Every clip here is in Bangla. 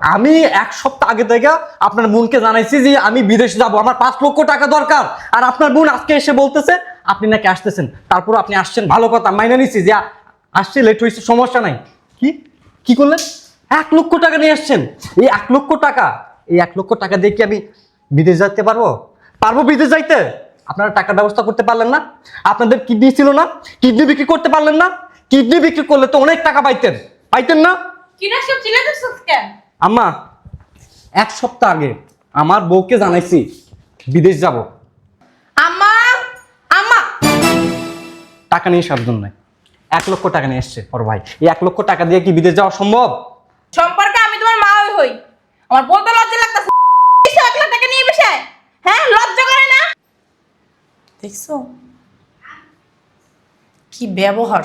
আমি এক সপ্তাহ আগে থেকে আপনার বোনকে জানাইছি যে আমি বিদেশ যাব, আমার 5 লক্ষ টাকা দরকার। আর আপনার বোন আজকে এসে বলতেছে আপনি নাকি আসতেছেন, তারপর আপনি আসছেন, ভালো কথা, মাইনে নিচ্ছি যে আসছে, লেট হয়েছে, সমস্যা নাই। কি কি করলেন? 1 লক্ষ টাকা নিয়ে আসছেন। এই 1 লক্ষ টাকা, এই 1 লক্ষ টাকা দিয়ে কি আমি বিদেশ যেতে পারবো? পারবো বিদেশ যাইতে? আপনারা টাকার ব্যবস্থা করতে পারলেন না? আপনাদের কিডনি ছিল না? কিডনি বিক্রি করতে পারলেন না? কিডনি বিক্রি করলে তো অনেক টাকা পাইতেন, পাইতেন না? কিনা সব চিল্লাতেছিস কেন? আম্মা, 1 সপ্তাহ আগে আমার বউকে জানাইছি বিদেশ যাব, আম্মা আম্মা টাকা নিয়ে আসার জন্য। 1 লক্ষ টাকা নিয়ে এসছে ওর ভাই। এই 1 লক্ষ টাকা দিয়ে কি বিদেশ যাওয়া সম্ভব? সম্পর্কে আমি তোমার মা হই, আমার বলতে লজ্জা লাগতেছে। 1 লাখ টাকা নিয়ে বসে, হ্যাঁ লজ্জা করে না? দেখছো কি ব্যবহার?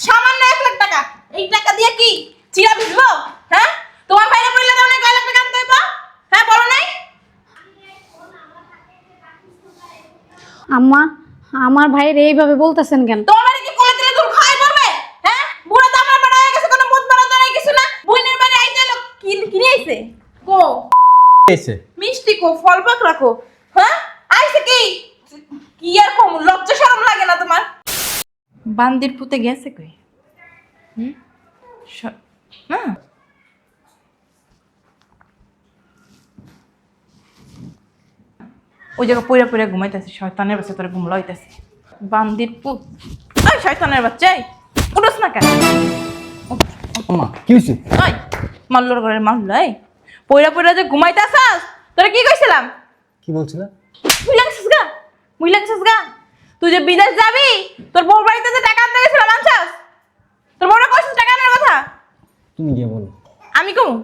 সামান্য 1 লাখ টাকা, এই টাকা দিয়ে কি চিরা ভিজবো? হ্যাঁ তোমার ভাইরা বললে তো অনেক 1 লাখ টাকা আনতে হইবা। হ্যাঁ বলো নাই? আম্মা, আমার ভাইয়ের এইভাবে বলতেছেন কেন? তোমার বাড়ি কি কোলে দিলে দুল খাই পড়বে? হ্যাঁ বুড়া তো আমার বাড়া হয়ে গেছে, কোনো মুদ বাড়া তো নাই কিছু না। বুইনের বাড়ি আইতে লোক কি কিনে আইছে কো এসে মিষ্টি কো ফল পাক রাখো। হ্যাঁ আইছে কি কি আর কম লজ্জা শরম লাগে না তোমার? বান্দির পুতে গেছে কই? হ্যাঁ ওই জায়গা পইরা পইরা ঘুমাইতেছে, শয়তানের বাচ্চা তোরে ঘুম লইতেছে। বান্দির পুত, ওই শয়তানের বাচ্চা, উঠোস না কেন? আম্মা কি হয়েছে? ওই মাল্লোর ঘরের মাল্লো, এই পইরা পইরা যে ঘুমাইতেছাস, তোরে কি কইছিলাম? কি বলছিলা? মুই লাগছিস গা, মুই লাগছিস গা। তুই যে বিদেশ যাবি, তোর বউ বাড়িতে যে টাকা আনতে গেছিলাম আনছাস? তোর বউরা কইছিস টাকা আনার কথা? তুমি গিয়ে বলো। আমি কমু?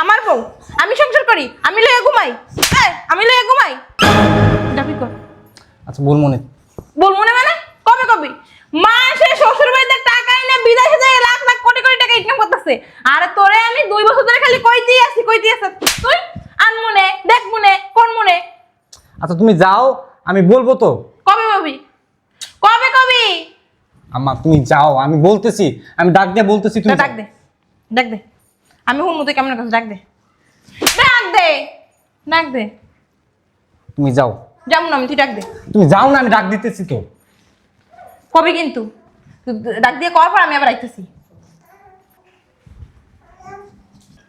আমার বউ, আমি সংসার করি, আমি লইয়া ঘুমাই। এই আমি লইয়া ঘুমাই, যাবি কর। আচ্ছা বল মনে। বল মনে মানে কবে কবি? মাসে শ্বশুর বাড়িতে টাকা এনে বিদেশে যায় লাখ লাখ কোটি কোটি টাকা ইনকাম করতেছে। আরে তোরে আমি 2 বছর ধরে খালি কইতেই আছি তুই আন মনে, দেখ মনে, কোন মনে। আচ্ছা তুমি যাও, আমি বলবো তো। কবে কবি? কবে কবি? আম্মা তুমি যাও, আমি বলতেছি, আমি ডাক দিয়ে বলতেছি, তুমি ডাক দে, ডাক দে, আমি হুন মতো কেমন কাছে ডাক দে, ডাক দে, ডাক দে। তুমি যাও। যেমন আমি, তুই ডাক দে। তুমি যাও না, আমি ডাক দিতেছি তো। কবে কিন্তু ডাক দিয়ে করার পর আমি আবার আইতেছি।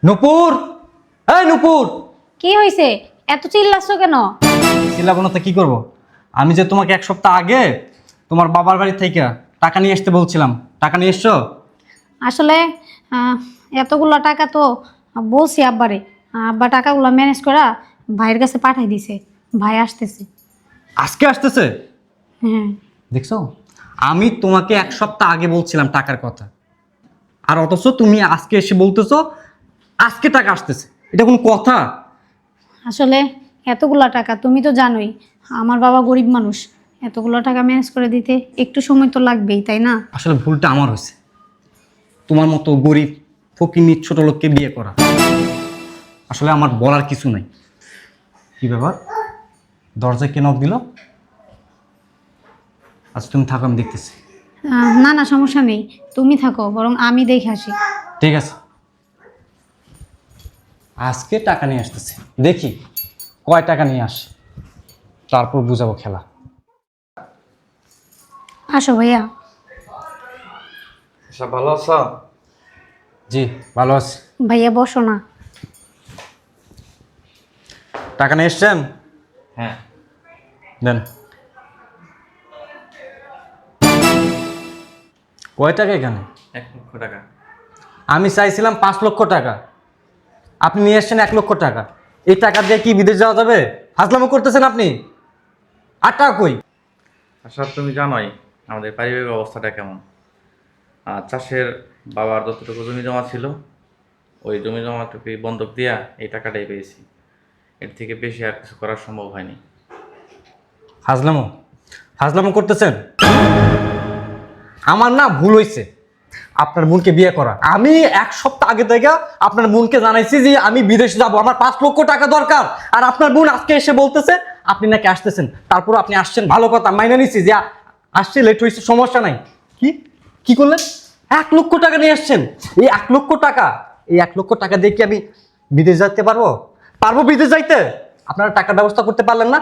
নূপুর, এই নূপুর। কি হয়েছে? এত চিল্লাচ্ছ কেন? চিল্লাবো না তো কি করবো? আমি যে তোমাকে 1 সপ্তাহ আগে তোমার বাবার বাড়ি থেকে টাকা নিয়ে আসতে বলছিলাম, টাকা নিয়ে এসছো? আসলে এতগুলো টাকা তো বলছি আব্বারে, আব্বা টাকাগুলো ম্যানেজ করা ভাইয়ের কাছে পাঠাই দিছে। ভাই আসতেছে। আজকে আসতেছে? হ্যাঁ। দেখছো, আমি তোমাকে 1 সপ্তাহ আগে বলছিলাম টাকার কথা, আর অথচ তুমি আজকে এসে বলতেছো আজকে টাকা আসতেছে। এটা কোনো কথা? আসলে এতগুলো টাকা তুমি তো জানোই, আমার বাবা গরিব মানুষ, এতগুলো টাকা ম্যানেজ করে দিতে একটু সময় তো লাগবেই, তাই না? আসলে ভুলটা আমার হয়েছে, তোমার মতো গরিব ফকিন্নি ছোট লোককে বিয়ে করা। আসলে আমার বলার কিছু নাই। কি ব্যাপার, দরজায় কে নক দিল? আচ্ছা তুমি থাকো, আমি দেখতেছি। না না, সমস্যা নেই, তুমি থাকো, বরং আমি দেখে আসি। ঠিক আছে, আজকে টাকা নিয়ে আসতেছে, দেখি কয় টাকা নিয়ে আসে, তারপর বুঝাবো খেলা। আসো ভাইয়া। সব ভালো আছো? জি ভালো আছি। ভাইয়া বসো না। টাকা নিয়ে এসছেন? হ্যাঁ। দেন। কয় টাকা এখানে? 1 লক্ষ টাকা। আমি চাইছিলাম 5 লক্ষ টাকা, আপনি নিয়ে এসছেন 1 লক্ষ টাকা। এই টাকা দিয়ে কি বিদেশ যাওয়া যাবে? ফাজলামো করতেছেন আপনি। আর টাকা কই? আচ্ছা তুমি জানোই আমাদের পারিবারিক অবস্থাটা কেমন। চাষের বাবার যতটুকু জমি জমা ছিল, ওই জমি জমাটুকু বন্ধক দিয়া এই টাকাটাই পেয়েছি। এর থেকে বেশি আর কিছু করা সম্ভব হয়নি। ফাজলামো ফাজলামো করতেছেন? আমার না ভুল হয়েছে আপনার বোনকে বিয়ে করা। আমি 1 সপ্তাহ আগে থেকে আপনার বোনকে জানাইছি যে আমি বিদেশ যাব, আমার 5 লক্ষ টাকা দরকার। আর আপনার বোন আজকে এসে বলতেছে আপনি নাকি আসতেছেন, তারপর আপনি আসছেন, ভালো কথা, মাইনে নিচ্ছি যে আসছে, লেট হয়েছে, সমস্যা নাই। কি কি করলেন? 1 লক্ষ টাকা নিয়ে আসছেন। এই 1 লক্ষ টাকা এই 1 লক্ষ টাকা দিয়ে কি আমি বিদেশ যেতে পারবো? পারবো বিদেশ যাইতে? আপনারা টাকার ব্যবস্থা করতে পারলেন না?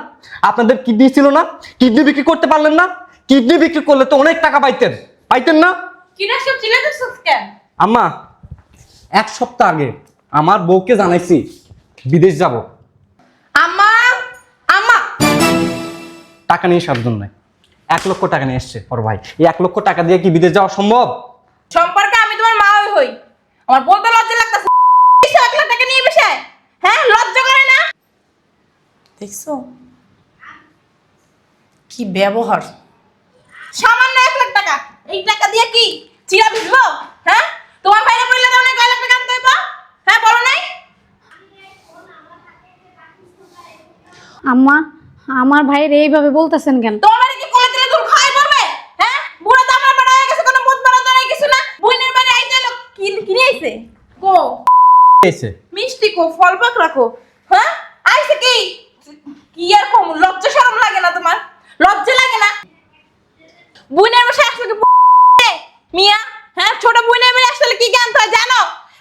আপনাদের কিডনি ছিল না? কিডনি বিক্রি করতে পারলেন না? কিডনি বিক্রি করলে তো অনেক টাকা পাইতেন না? কিনা সব চিলে দিছিস কেন? আম্মা 1 সপ্তাহ আগে আমার বউকে জানাইছি বিদেশ যাব, আম্মা আম্মা টাকা নিয়ে সাবধান নাই। 1 লক্ষ টাকা নিয়ে এসছে ওর ভাই। এই 1 লক্ষ টাকা দিয়ে কি বিদেশ যাওয়া সম্ভব? সম্পর্কে আমি তোমার মা হই। আমার বলতে লজ্জা লাগতেছে। 1 লাখ টাকা নিয়ে বসে, হ্যাঁ লজ্জা করে না? দেখছো কি ব্যবহার? সামান্য 1 লাখ টাকা, এই টাকা দিয়ে কি চিরা ভিজবো? হ্যাঁ তোমার বাইরে বললে তো অনেক 1 লাখ টাকা আনতে হইব। হ্যাঁ বলো নাই? আম্মা, আমার ভাইয়ের এইভাবে বলতেছেন কেন? তোমার বাড়ি কি কোলে দিলে দূর খাই পড়বে? হ্যাঁ বুড়া তো আমার বাড়া হয়ে গেছে, কোনো বুধ বাড়া তো নাই কিছু না। বুইনের বাড়ি আইতে লোক কিনে আইছে কো এসে মিষ্টি কো ফল পাক রাখো। হ্যাঁ আইছে কি কি আর কম লজ্জা শরম লাগে না তোমার? লজ্জা লাগে না? বুইনের বাসায় আসলে কি মিয়া? হ্যাঁ ছোট বুইনের বাড়ি আসলে কি আনতে হয় জানো?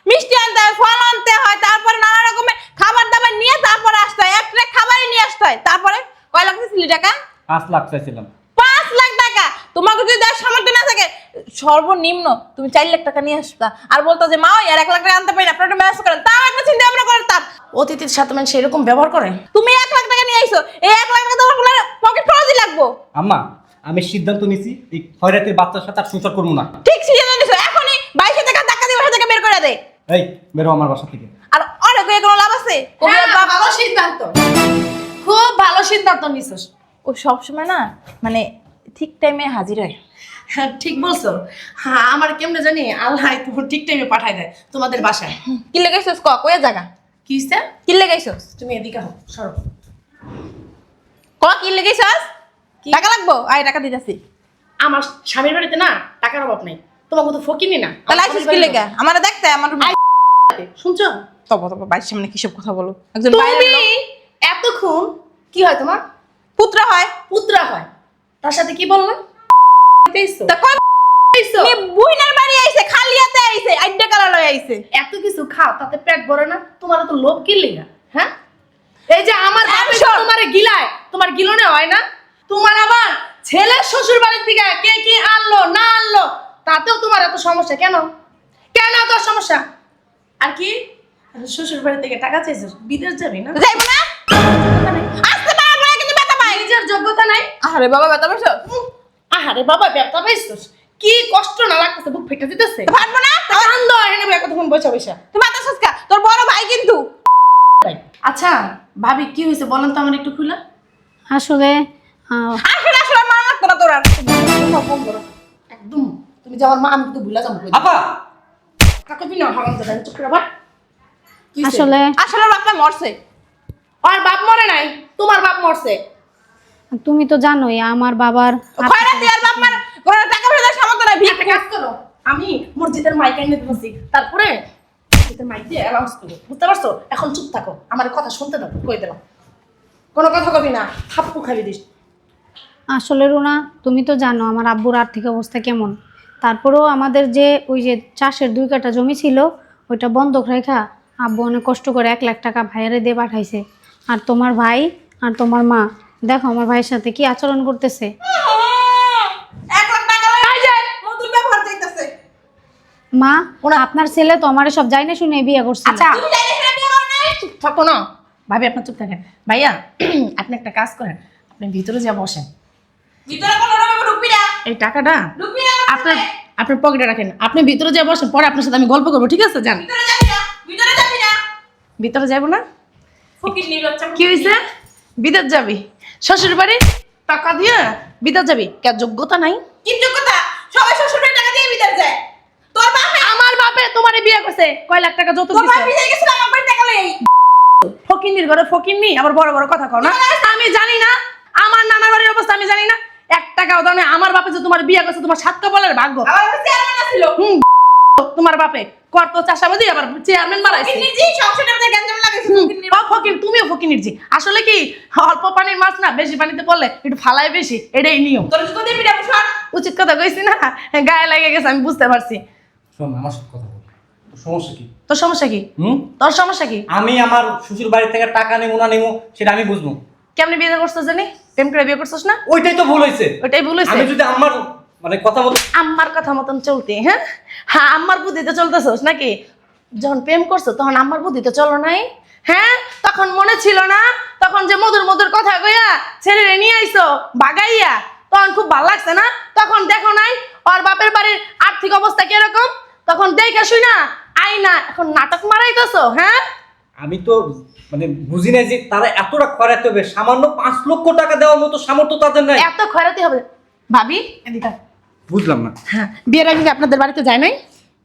মিষ্টি আনতে হয়, ফল আনতে হয়, তারপরে নানা রকমের খাবার দাবার নিয়ে তারপরে আসতে হয়। একটা খাবারই নিয়ে আসতে হয়। তারপরে কয় লাখ দিছিলি টাকা? 5 লাখ চাইছিলাম। 5 লাখ টাকা। তোমাকে যদি দেওয়ার সামর্থ্য না থাকে সর্বনিম্ন তুমি 4 লাখ টাকা নিয়ে আসতা আর বলতো যে মা আর 1 লাখ টাকা আনতে পারি না, আপনারা ম্যানেজ করেন। তাও একটা চিন্তা ভাবনা করেন। তার অতিথির সাথে মানুষ এরকম ব্যবহার করে? তুমি 1 লাখ টাকা নিয়ে আইছো, এই 1 লাখ টাকা তোমার পকেট খরচই লাগবো। আম্মা আমি সিদ্ধান্ত নিছি এই খয়রাতির বাচ্চার সাথে আর সংসার করবো না। ঠিক সিদ্ধান্ত নিছো। এখনই 22 টাকা টাকা দিয়ে বাসা থেকে বের করে দে। এই বেরো আমার বাসা থেকে। আর অনেক কোনো লাভ আছে? হ্যাঁ, ভালো সিদ্ধান্ত, খুব ভালো সিদ্ধান্ত নিছিস। ও সবসময় না মানে ঠিক টাইমে হাজির হয়। হ্যাঁ ঠিক বলছো। হ্যাঁ আমার কেমনে জানি আল্লাহ তোমার ঠিক টাইমে পাঠায় দেয় তোমাদের বাসায়। কি লেগাইছস ক কয়ে জায়গা? কি হইছে? কি লেগাইছস? তুমি এদিকে হও, সরো। ক কি লেগাইছস? টাকা লাগবো? আয় টাকা দিতেছি। আমার স্বামীর বাড়িতে না টাকার অভাব নাই, তোমার মতো ফকিনি না। তাহলে আইছিস কি লেগা? আমারে দেখতে আমার শুনছো? তবে বাইরের সামনে কিসব কথা বলো? একজন তুমি বাইরের লোক এতক্ষণ কি হয় তোমার? পুত্র হয়। পুত্রা হয়, তার সাথে কি বললা? তা কই নি বুইনার বাড়ি আইছে, খালি হাতে আইছে, আইডা কালা লই আইছে। এত কিছু খাও তাতে পেট ভরে না? তোমার তো লোভ কি লেগা? হ্যাঁ এই যে আমার বাপে শোন। তোমারে গিলায়, তোমার গিলনে হয় না? তোমার আবার ছেলের শ্বশুর বাড়ির থেকে কে কি আনলো না আনলো তাতেও তোমার এত সমস্যা কেন? কেন এত সমস্যা? আর কি শ্বশুর বাড়ি থেকে টাকা চাইছিস, বিদেশ যাবি না? যাইবো না? আসতে পারবো না কিন্তু ব্যথা পাই। নিজের যোগ্যতা নাই? আরে বাবা ব্যথা পাইছো? আহারে বাবা ব্যথা পাইছিস, কি কষ্ট না লাগতেছে, বুক ফেটে দিতেছে। পারবো না? কান্দ এনে কতক্ষণ বসে বসে। তুই মাথা সস্কা, তোর বড় ভাই কিন্তু। আচ্ছা ভাবি কি হয়েছে বলেন তো আমার একটু খুলে। আসলে আসলে আসলে মা লাগতো না তোর আর। একদম তুমি যে আমার মা আমি তো ভুলে যাবো। আপা কাকে বিনা হারাম দাদা চুপ করে বাট। আসলে আসলে বাপটা মরছে। আর বাপ মরে নাই, তোমার বাপ মরছে। তুমি তো জানোই আমার বাবার খয়রাতি আর বাপ মার কোনো টাকা পয়সা সামর্থ্য নাই। একটা কাজ করো, আমি মসজিদের মাইক এনে দিতেছি, তারপরে মসজিদের মাইক দিয়ে অ্যানাউন্স করো, বুঝতে পারছো? এখন চুপ থাকো, আমার কথা শুনতে দাও, কই দিলাম কোনো কথা কবি না, থাপ্পু খাবি দিস। আসলে রুনা তুমি তো জানো আমার আব্বুর আর্থিক অবস্থা কেমন। তারপরেও আমাদের যে ওই যে চাষের 2 কাঠা জমি ছিল ওইটা বন্ধক রেখা আব্বু অনেক কষ্ট করে 1 লাখ টাকা ভাইয়ারে দিয়ে পাঠাইছে। আর তোমার ভাই আর তোমার মা দেখো আমার ভাইয়ের সাথে কি আচরণ করতেছে। 1 লাখ টাকা লই যায় মধুর ব্যবহার চাইতেছে। মা আপনার ছেলে তো আমারে সব জানে শুনে বিয়ে করছে। আচ্ছা তুমি জানিস না বিয়ে করো নাই? চুপ থাকো না ভাবি, আপনার চুপ থাকেন। ভাইয়া আপনি একটা কাজ করেন, আপনি ভিতরে যা বসেন, ভিতরে কোনো রকম ঢুকবি না। এই টাকাটা ঢুকবি না। আপনার আপনার পকেটে রাখেন, আপনি ভিতরে যা বসেন, পরে আপনার সাথে আমি গল্প করবো, ঠিক আছে? যান। ভিতরে যাবি না। ভিতরে যাবি না। ভিতরে যাবো না? ফকির নির্লজ্জ। কি হয়েছে? বিদেশ যাবি? শ্বশুর বাড়ি টাকা দিয়ে বিদেশ যাবি? কে যোগ্যতা নাই? কি যোগ্যতা? সবাই শ্বশুরের টাকা দিয়ে বিদেশ যায়। তোর বাপ আমার বাপে তোমারে বিয়ে করছে, কয় লাখ টাকা যৌতুক তোর বাপ দিছে? বিদেশ গেছিল আমার বাড়ি টাকা লই। ফকিন্নির ঘরে ফকিন্নি আবার বড় বড় কথা কও না? আমি জানি না আমার নানার বাড়ির অবস্থা, আমি জানি না 1 টাকাও দাও না। আমার বাপে যে তোমার বিয়ে করছে তোমার 7 কপালের ভাগ্য। আমার কাছে চেয়ারম্যান ছিল। তোমার বাপে করতো চাষাবাদি, আবার চেয়ারম্যান বানাইছে। ফকির নিজেই সংসারের মধ্যে গঞ্জাম লাগাইছে। ফকির নির্লজ্জ। ফকির, তুমিও ফকিনির জি। আসলে কি অল্প পানির মাছ না বেশি পানিতে পড়লে একটু ফালায় বেশি, এটাই নিয়ম। তোর জুতো দিয়ে পিটা বসার। উচিত কথা কইছি না, গায়ে লেগে গেছে, আমি বুঝতে পারছি। শোন আমার সাথে কথা বল। সমস্যা কি? তোর সমস্যা কি? তোর সমস্যা কি? আমি আমার শ্বশুর বাড়ি থেকে টাকা নেবো না নেবো সেটা আমি বুঝবো। কেমনে বিয়ে করছিস জানি? প্রেম করে বিয়ে করছিস না? ওইটাই তো ভুল হয়েছে। ওইটাই ভুল হয়েছে। আমি যদি আমার মানে কথা মতো আম্মার কথা মতন চলতে, হ্যাঁ হ্যাঁ, আম্মার বুদ্ধিতে চলতেছস নাকি? যখন প্রেম করছো তখন আম্মার বুদ্ধিতে চলো নাই? হ্যাঁ, তখন মনে ছিল না? তখন যে মধুর মধুর কথা কইয়া ছেলেরে নিয়ে আইছো বাগাইয়া, তখন খুব ভালো লাগছে না? তখন দেখো নাই ওর বাপের বাড়ির আর্থিক অবস্থা কিরকম? তখন দেখে শুই না আই না, এখন নাটক মারাইতেছো। হ্যাঁ, আমি তো মানে বুঝি না যে তারা এতটা খরাতে হবে। সামান্য 5 লক্ষ টাকা দেওয়ার মতো সামর্থ্য তাদের নাই। এত খয়রাতি হবে? ভাবি এদিকে আয়। বুঝলাম না। হ্যাঁ, বিয়ের আগে কি আপনাদের বাড়িতে যায় নাই?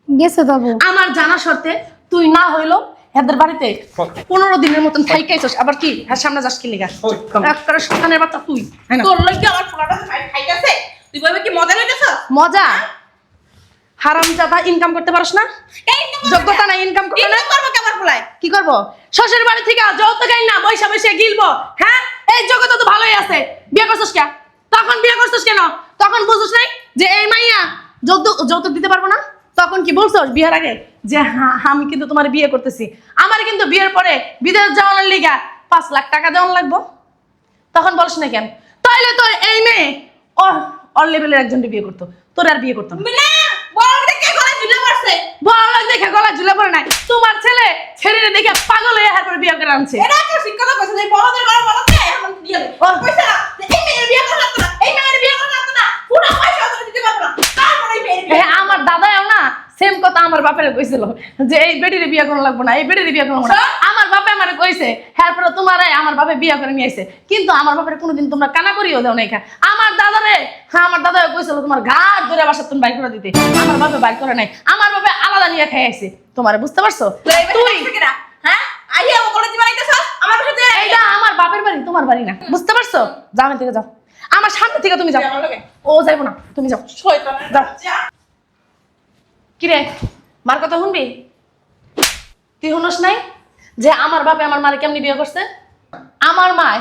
গেছে তো আব্বু। আমার জানা শর্তে তুই না হইলো এদের বাড়িতে 15 দিনের মতন থাইকাইছস, আবার কি আর সামনে যাস কি লিগা? একবারে সন্তানের বাচ্চা তুই। হ্যাঁ না? তোর লইকে আমার পোলাটা খাইতেছে, তুই বলবি কি মজা লইতেছ? মজা? হারামজাদা, ইনকাম করতে পারছ না? যোগ্যতা নাই ইনকাম করতে না? করবো কেমন পোলায়? কি করব? শ্বশুর বাড়ি থেকে যৌতুক আইন না বৈশা বৈশা গিলবো? হ্যাঁ, এই যোগ্যতা তো ভালোই আছে। বিয়ে করছিস কেন? তখন বিয়ে করছিস কেন? তখন বুঝছিস নাই যে এই মাইয়া যৌতুক দিতে পারবো না? তখন কি বলছো বিয়ের আগে যে হ্যাঁ আমি কিন্তু তোমার বিয়ে করতেছি, আমার কিন্তু বিয়ের পরে বিদেশ যাওয়ার লিগা 5 লাখ টাকা দেওয়ান লাগবো? তখন বলিস না কেন? তাইলে তো এই মেয়ে ওর লেভেলের একজনকে বিয়ে করতো, তোর আর বিয়ে করতো না। না, বড়টা কে গলা ঝুলে পড়ছে? বড় দেখে গলা ঝুলে পড়ে নাই, তোমার ছেলে ছেলেরে দেখে পাগল হয়ে হাত করে বিয়ে করে আনছে। এটা একটা শিক্ষা কইছে যে বড়দের ঘরে বড়তে এমন দিয়ে দে। ওর কইছে না যে এই মেয়ের বিয়ে করা লাগতো না, এই মেয়ের বিয়ে করা লাগতো না, পুরো পয়সা তুমি দিতে পারবে না। তারপরে এই মেয়ের বিয়ে। আমার দাদাও না সেম কথা আমার বাপের কইছিল যে এই বেটির বিয়ে করা লাগবো না, এই বেটির বিয়ে করা লাগবো না। আমার বাপে আমারে কইছে, এরপরে তোমারে আমার বাপে বিয়ে করে নিয়ে আইছে, কিন্তু আমার বাপের কোনোদিন তোমরা কানা করিও দাও নাই। আমার দাদারে, হ্যাঁ আমার দাদা কইছিল তোমার ঘাট ধরে বাসার তুমি বাইর করে দিতে, আমার বাপে বাইর করে নাই, আমার বাপে আলাদা নিয়ে খাই আইছে। তোমারে বুঝতে পারছো? তুই কিনা হ্যাঁ আইয়া ও কলেজ বানাইতেছ আমার সাথে? এইটা আমার বাপের বাড়ি, তোমার বাড়ি না। বুঝতে পারছো? যাও এখান থেকে যাও, আমার সামনে থেকে তুমি যাও। ও যাইবো না, তুমি যাও। শয়তানের যাও। বাচ্চা। কি রে, মার কথা শুনবি? তুই শুনস নাই যে আমার বাপে আমার মারে কেমনি বিয়ে করছে? আমার মায়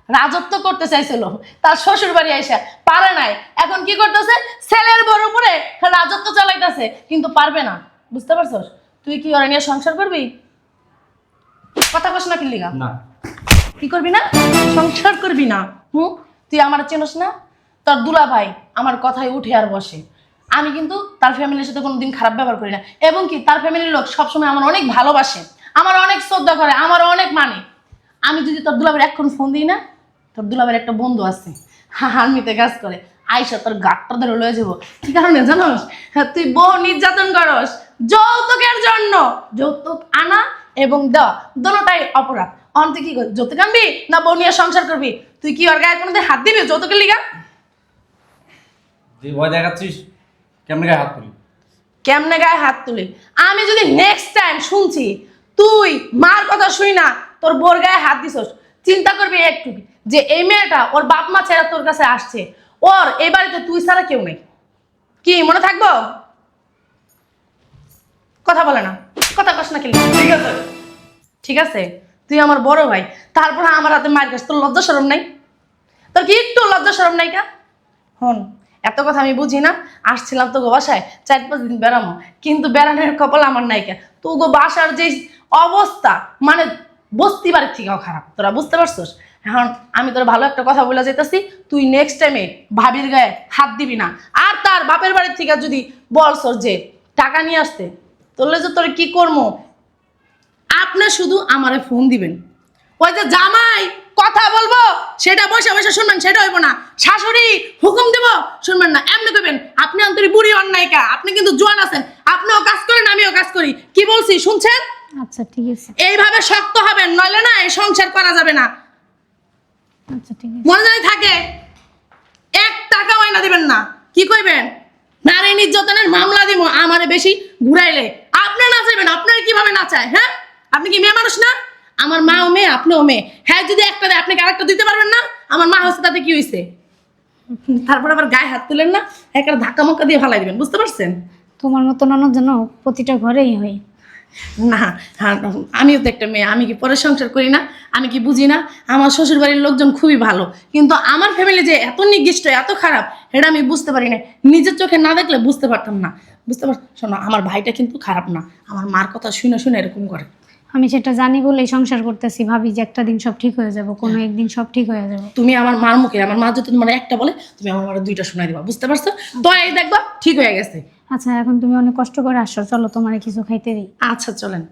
রাজত্ব করতে চাইছিল, তার শ্বশুর বাড়ি আইসা পারে নাই, এখন কি করতেছে? ছেলের বড় উপরে রাজত্ব চালাইতেছে, কিন্তু পারবে না। বুঝতে পারছস? তুই কি ওরা নিয়ে সংসার করবি? কথা কস না কি লিগা? না। কি করবি না? সংসার করবি না? তুই আমার চেনস না? তোর দুলা ভাই আমার কথায় উঠে আর বসে। আমি কিন্তু তার ফ্যামিলির সাথে কোনোদিন খারাপ ব্যবহার করি না, এবং কি তার ফ্যামিলির লোক সবসময় আমার অনেক ভালোবাসে, আমার অনেক শ্রদ্ধা করে, আমার অনেক মানে। আমি যদি তোর দুলাভাইয়ের এখন ফোন দিই না, তোর দুলাভাইয়ের একটা বন্ধু আছে আর্মিতে কাজ করে, আইসা তোর গাঁটটা ধরে লয়ে যাবো। কি কারণে জানোস? তুই বহু নির্যাতন করস যৌতুকের জন্য। যৌতুক আনা এবং দেওয়া দুটোটাই অপরাধ। তুই কি করবি? যৌতুক আনবি না বউ নিয়ে সংসার করবি? তুই কি ওর গায়ে কোনোদিন হাত দিবি যৌতুকের লিগা? যে ভয় দেখাচ্ছিস কেমনে গায়ে হাত তুলি? কেমনে গায়ে হাত তুলি? আমি যদি নেক্সট টাইম শুনছি তুই মার কথা শুই না তোর বোর গায়ে হাত দিছস, চিন্তা করবি একটু যে এই মেয়েটা ওর বাপ মা ছেড়ে তোর কাছে আসছে, ওর এই বাড়িতে তুই ছাড়া কেউ নেই। কি মনে থাকবো? কথা বলে না, কথা কস না কি? ঠিক আছে। ঠিক আছে, তুই আমার বড় ভাই, তারপর আমার হাতে মার খাস, তোর লজ্জা শরম নাই? তোর কি একটু লজ্জা শরম নাই? কা হন, এত কথা আমি বুঝি না। আসছিলাম তো গো বাসায় 4-5 দিন বেড়ামো, কিন্তু বেড়ানোর কপাল আমার নাইকা। তো গো বাসার যে অবস্থা, মানে বস্তি বাড়ির থেকেও খারাপ, তোরা বুঝতে পারছস? এখন আমি তোর ভালো একটা কথা বলে যাইতাছি, তুই নেক্সট টাইমে ভাবির গায়ে হাত দিবি না। আর তার বাপের বাড়ির থেকে যদি বলছস যে টাকা নিয়ে আসতে, তোরলে যে তোর কি করবো, আপনি শুধু আমারে ফোন দিবেন। ওই যে জামাই কথা বলবো সেটা বসে বসে শুনবেন, সেটা হইব না। শাশুড়ি হুকুম দিব শুনবেন না, এমনি করবেন। আপনি অন্তরি বুড়ি অন্যায়িকা, আপনি কিন্তু জোয়ান আছেন, আপনিও কাজ করেন আমিও কাজ করি। কি বলছি শুনছেন? আচ্ছা ঠিক আছে। এইভাবে শক্ত হবেন, নইলে না এই সংসার করা যাবে না। আচ্ছা ঠিক আছে। মনে জানি থাকে, 1 টাকাও আইনা দিবেন না। কি কইবেন? নারী নির্যাতনের মামলা দিব আমারে বেশি ঘুরাইলে। আপনি না চাইবেন, আপনার কিভাবে না চায়? হ্যাঁ, আপনি কি মেয়ে মানুষ না? আমার মাও মেয়ে, আপনিও মেয়ে। হ্যাঁ, যদি একটা দেয় আপনি আরেকটা দিতে পারবেন না? আমার মা হচ্ছে, তাতে কি হয়েছে? তারপর আবার গায়ে হাত তুলেন না, একটা ধাক্কা মক্কা দিয়ে ফালাই দিবেন। বুঝতে পারছেন? তোমার মতো ননদ যেন প্রতিটা ঘরেই হয়। না, হ্যাঁ, আমিও তো একটা মেয়ে, আমি কি পরের সংসার করি না? আমি কি বুঝি না? আমার শ্বশুর বাড়ির লোকজন খুবই ভালো, কিন্তু আমার ফ্যামিলি যে এত নিকৃষ্ট, এত খারাপ, এটা আমি বুঝতে পারি না। নিজের চোখে না দেখলে বুঝতে পারতাম না। বুঝতে পারছো? শোনো, আমার ভাইটা কিন্তু খারাপ না, আমার মার কথা শুনে শুনে এরকম করে। আমি সেটা জানি বলেই সংসার করতেছি, ভাবি যে একটা দিন সব ঠিক হয়ে যাবে, কোনো একদিন সব ঠিক হয়ে যাবে। তুমি আমার মার মুখে, আমার মা যদি তোমার একটা বলে তুমি আমার মার দুইটা শোনাই দিবা, বুঝতে পারছো? দয়াই দেখবা ঠিক হয়ে গেছে। আচ্ছা এখন তুমি অনেক কষ্ট করে আসছো, চলো তোমার কিছু খাইতে দিই। আচ্ছা চলেন।